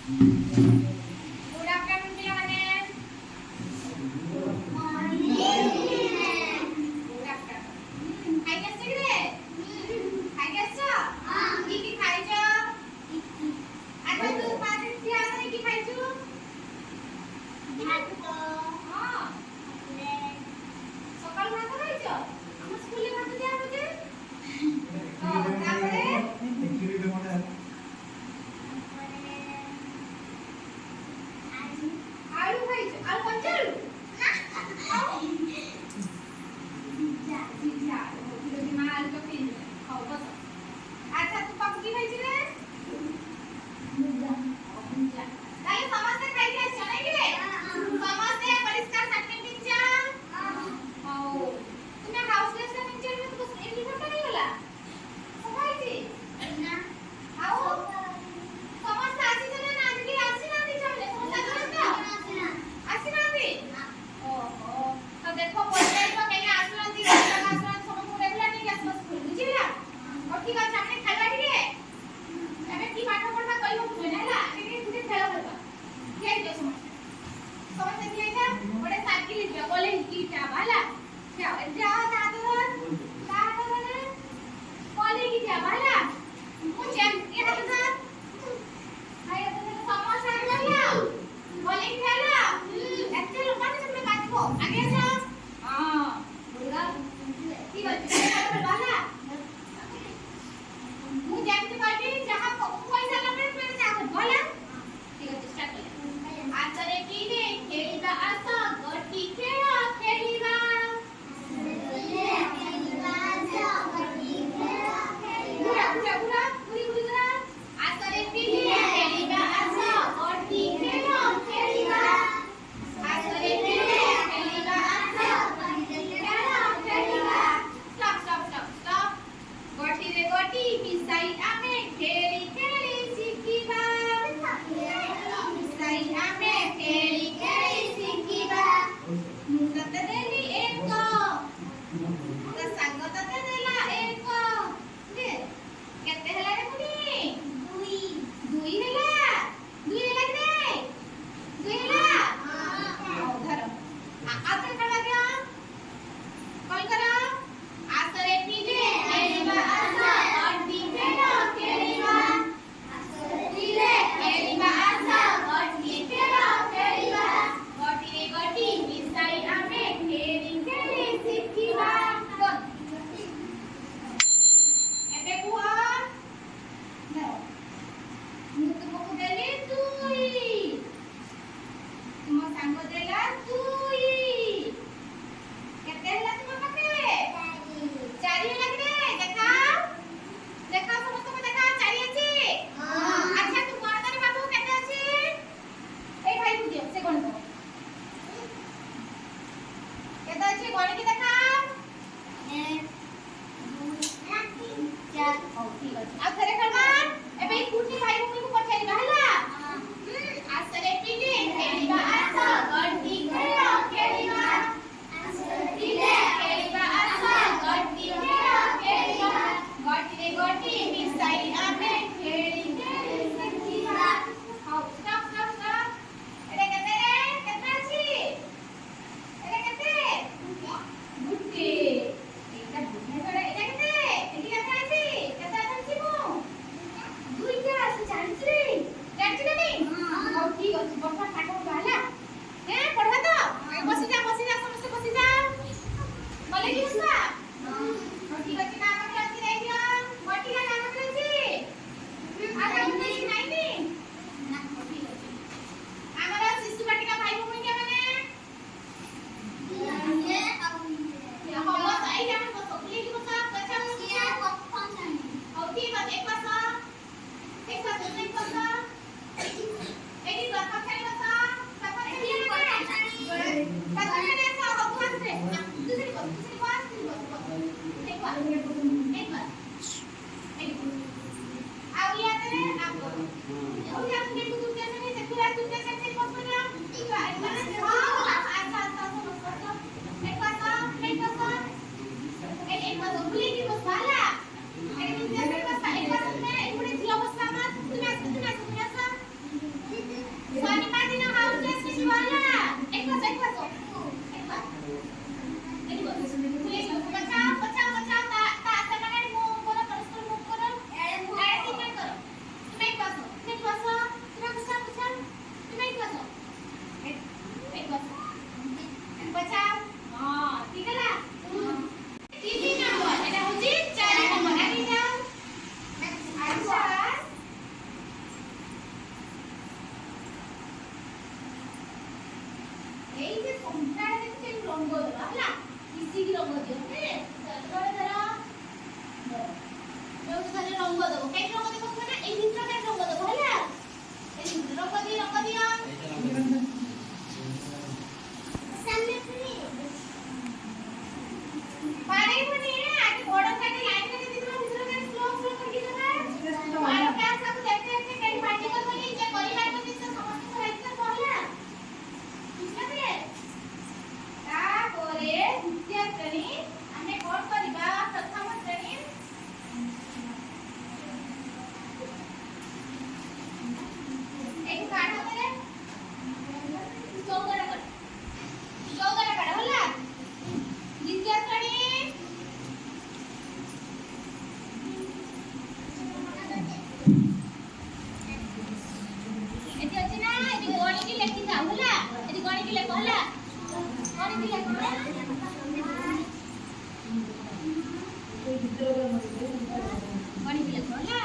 Good afternoon, ପିଲାମାନେ। Good afternoon। ଖାଇକି ଆସିଛ କିରେ? ଖାଇକି ଆସିଛ? କି କି ଖାଇଛ? ଆଚ୍ଛା ତୁ ପାଟି ଠିଆ ହେଇକି ଖାଇଛୁ? ହଁ। ସକାଳୁ ଭାତ ଖାଇଛ? ଆମ ସ୍କୁଲରେ ଭାତ ଦିଆ ହଉଛି। ହଁ ତାପରେ ଆଳୁ ଖାଇଛୁ? ଆଳୁ କଞ୍ଚା ଆଳୁ? ସିଝା ଆଳୁ। ହଉ ଠିକ ଅଛି, ମା ଆଳୁ ଚକଟି ଦେଇଦେବେ। ହଉ ବସ। ଆଚ୍ଛା ତୁ ପାପୁ କି ଖାଇଛୁ ରେ? ଭୁଜା। ତାହେଲେ ସମସ୍ତେ ଖାଇକି ଆସିଛ ନାଇଁ କିରେ? ସମସ୍ତେ ପରିଷ୍କାର ସାର୍ଟ ପିନ୍ଧିଛ? ହଉ। ତୁମେ ହାଉସ ଡ୍ରେସଟା ପିନ୍ଧିଛ ବୋଲି ତୁ ଏମିତି ଫଟୋ ହେଇଗଲା? ସଫା ହେଇଛି? ଆଉ ସମସ୍ତେ ଆସିଛନ୍ତି ନା ଆଜି କେହି ଆସିନାହାନ୍ତି ଛୁଆମାନେ? ସମସ୍ତେ ଆସିନାହାନ୍ତି ତ? ଆସିନାହାନ୍ତି? ଓହୋ। ତ ଦେଖ ପଚାରିବ କେହି ଆସୁନାହାନ୍ତି, ଆସୁନାହାନ୍ତି ସମସ୍ତଙ୍କୁ ରେଗୁଲାର ନେଇକି ଆସିବ ସ୍କୁଲ, ବୁଝିଲା? ହଉ ଠିକ ଅଛି, ଆମେ ଖାଇବା ଟିକେ। ଏବେ କି ପାଠ ପଢବା କହିବ ବୁଝେ ନା ହେଲା? ଟିକେ ଟିକେ ଖେଳ କରିବା। ଠିଆ ହେଇଯାଅ ସମସ୍ତେ। ସମସ୍ତେ ଠିଆ ହେଇଯା। ଗୋଟେ ସାଇକେଲ ଯିବା କଲେଜ ଦିଟା ହେଲା? ଯାଅ ଯାଅ ତା ଧର। ତା ହାତ ଧର। କଲେଜ ଯିବା ହେଲା? ମୁଁ ଯେମ ଏ ହାତ ଧର। ଭାଇ ହାତ ଧର। ସମସ୍ତେ ହାତ ଧରିଲ? କଲେଜ ହେଲା? ଏତେ ଲୋକମାନେ ସେପଟେ କାଟିବ। ଆଗେ ଆସ। ହଁ। ବୁଢା। ଠିକ ଅଛି। ହେଲା? ମୁଁ ଯେମିତି କହିବି ଯାହା କହିସାରିଲା ପରେ ତୁମେ ଚା କରିବ ହେଲା? ଠିକ ଅଛି, ଷ୍ଟାର୍ଟ କରିବା। ଆସରେ ପିଲେ ଖେଳିବା ଆସ, ଗୋଟି ଖେଳ ଖେଳିବା। ବୁଢା ବୁଢା ବୁଢା ବୁଢୀ ବୁଢୀ ବୁଢା। ଆସରେ ପିଲେ ଖେଳିବା ଆସ, ଗୋଟି ଖେଳ ଖେଳିବା। ଆସରେ ପିଲେ ଖେଳିବା ଆସ, ଗୋଟି ଖେଳ ଖେଳିବା। Stop stop stop stop. ଗୋଟିରେ ଗୋଟି ମିଶାଇ ଆମେ ଖେଳି ଖେଳି ଶିଖିବା। ମିଶାଇ ଆମେ ଖେଳି ଖେଳି ଶିଖିବା। ମୁଁ ତତେ ଦେଲି ଏକ, ତୋ ସାଙ୍ଗ ତତେ ଦେଲା ଏକ। କେତେ ହେଲା ରେ ପୁଣି? ଦୁଇ ହେଲା? ଦୁଇ ହେଲା କି ନାଇଁ? ଦୁଇ ହେଲା? ହଉ ଧର। ଆଉ ଥରେ ଖେଳିବା ଦିଅ। କଲ୍ କର। ଆସରେ ପିଲେ ଖେଳିବା ଆସ, ଗୋଟି ଖେଳ ଖେଳିବା। ପିଲେ ଖେଳିବା ଆସ, ଗୋଟି ଖେଳ ଖେଳିବା। ଗୋଟିରେ ଗୋଟି ମିଶାଇ ଆମେ ଖେଳି ଖେଳି ଶିଖିବା। ଏବେ କୁହ। ମୁଁ ତୁମକୁ ଦେଲି ଦୁଇ, ତୁମ ସାଙ୍ଗ ଦେଲା ଦୁଇ। କେତେ ହେଲା ତୁମ ପାଖେ? ଚାରି ହେଲା କି ନାଇଁ? ଦେଖାଅ। ଦେଖାଅ ସମସ୍ତଙ୍କୁ ଦେଖାଅ, ଚାରି ଅଛି? ଆଚ୍ଛା ତୁ ଗଣତରେ ବାବୁ କେତେ ଅଛି? ଏଇ ଭାଇକୁ ଦିଅ, ସେ ଗଣିବ। କେତେ ଅଛି ଗଣିକି ଦେଖାଅ। 1 2 3 4। ହଉ ଠିକ ଅଛି, ଆଉ ଥରେ ଖେଳିବା। ଏବେ ଏଇ କୁନି ଭାଇ ଭଉଣୀକୁ ପଚାରିବା ହେଲା? ଆସରେ ପିଲେ ଖେଳିବା ଆସ, ଗୋଟି ଖେଳ ଖେଳିବା। ପିଲେ ଖେଳିବା ଆସ, ଗୋଟି ଖେଳ ଖେଳିବା। ଗୋଟିରେ ଗୋଟି ମିଶାଇ ଆମେ ଖେଳି ଖେଳି ଶିଖିବା। ହଉ ଷ୍ଟପ୍ ଷ୍ଟପ୍ ଷ୍ଟପ୍। ଏଟା କେତେ ରେ? କେତେ ଅଛି? ଏଟା କେତେ? ଗୋଟେ। ଏଇଟା ଭୁବନେଶ୍ୱର। ଏଇଟା କେତେ? ଏଠି କେତେ ଅଛି? କେତେ ଜାଣିଛି ମୁଁ? ଦୁଇଟା ଅଛି, ଜାଣିଛୁ ରେ? ଜାଣିଛୁ ନା ନାଇଁ? ହଉ ଠିକ ଅଛି, ବର୍ତ୍ତମାନ ପାଠ ପଢିବା ହେଲା? ପଢିବା ତ? ବସିଯା ବସିଯା, ସମସ୍ତେ ବସିଯା। କଲେଜ ବସିବା? ହଉ ଠିକ ଅଛି, କାହା ପାଖରେ ଅଛି ଦେଇଦିଅ। ବଟିକା କାହା ପାଖରେ ଅଛି? ଆଉ କାହା ପାଖରେ ଅଛି ନାଇଁନି? ହଉ ଠିକ ଅଛି। ଆମର ଶିଶୁ ବାଟିକା ଭାଇ ଭଉଣୀ ମାନେ ହବ ଏଇଠି ଆମେ ବସ, ବୁଲେଇକି ବସ, ପଛା ହଉ ଠିକ ଅଛି, ଏକ ବସ, ଏକ ବସ, ଏକ ବସ। ଏଇଠି ବସ, ପଛାଡ଼ି ବସ। रंग देबा हला मिसी की रंग दियो हे धर धर जो सारे रंग देबो कई रंग देबो ना ए भितर का रंग देबो हला ए रंग दियो सामने पुनी पानी पुनी आगे बड़ काटे लाइन काटे दिबो भितर का स्लो स्लो करके देबा और का सब देखते देखते कई पार्टी कर बोली जे परिवार को जिस समस्त को राइट कहला बुझले ता पोरे द्वितीय श्रेणी हमें कोन करबा प्रथम श्रेणी एक काट होते 14 काट होला द्वितीय श्रेणी एति अछि ना एति गणित की लेखि जा होला एति गणित की लेख होला गणित की लेख गणित की लेख होला